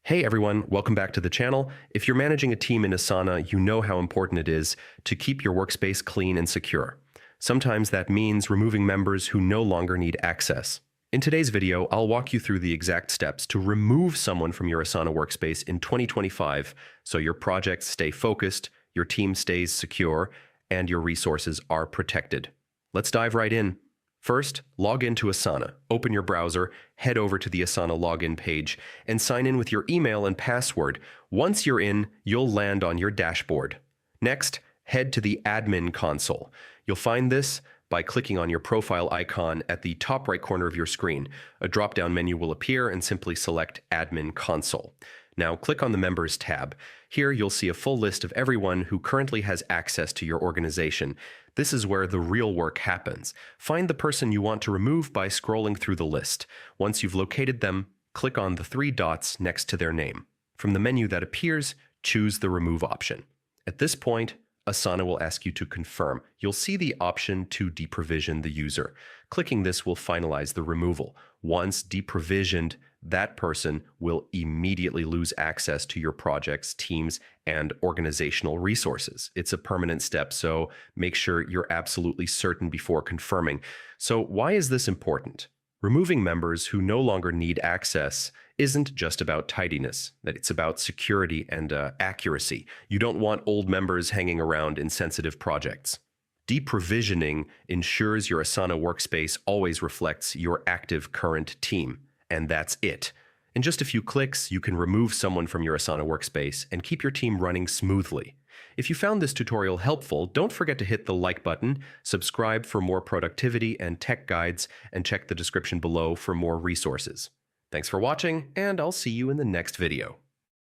Hey everyone, welcome back to the channel. If you're managing a team in Asana, you know how important it is to keep your workspace clean and secure. Sometimes that means removing members who no longer need access. In today's video, I'll walk you through the exact steps to remove someone from your Asana workspace in 2025 so your projects stay focused, your team stays secure, and your resources are protected. Let's dive right in. First, log into Asana. Open your browser, head over to the Asana login page, and sign in with your email and password. Once you're in, you'll land on your dashboard. Next, head to the admin console. You'll find this by clicking on your profile icon at the top right corner of your screen. A drop-down menu will appear and simply select Admin Console. Now click on the Members tab. Here you'll see a full list of everyone who currently has access to your organization. This is where the real work happens. Find the person you want to remove by scrolling through the list. Once you've located them, click on the three dots next to their name. From the menu that appears, choose the Remove option. At this point, Asana will ask you to confirm. You'll see the option to deprovision the user. Clicking this will finalize the removal. Once deprovisioned, that person will immediately lose access to your projects, teams, and organizational resources. It's a permanent step, so make sure you're absolutely certain before confirming. So why is this important? Removing members who no longer need access isn't just about tidiness, that it's about security and accuracy. You don't want old members hanging around in sensitive projects. Deprovisioning ensures your Asana workspace always reflects your active current team, and that's it. In just a few clicks, you can remove someone from your Asana workspace and keep your team running smoothly. If you found this tutorial helpful, don't forget to hit the like button, subscribe for more productivity and tech guides, and check the description below for more resources. Thanks for watching, and I'll see you in the next video.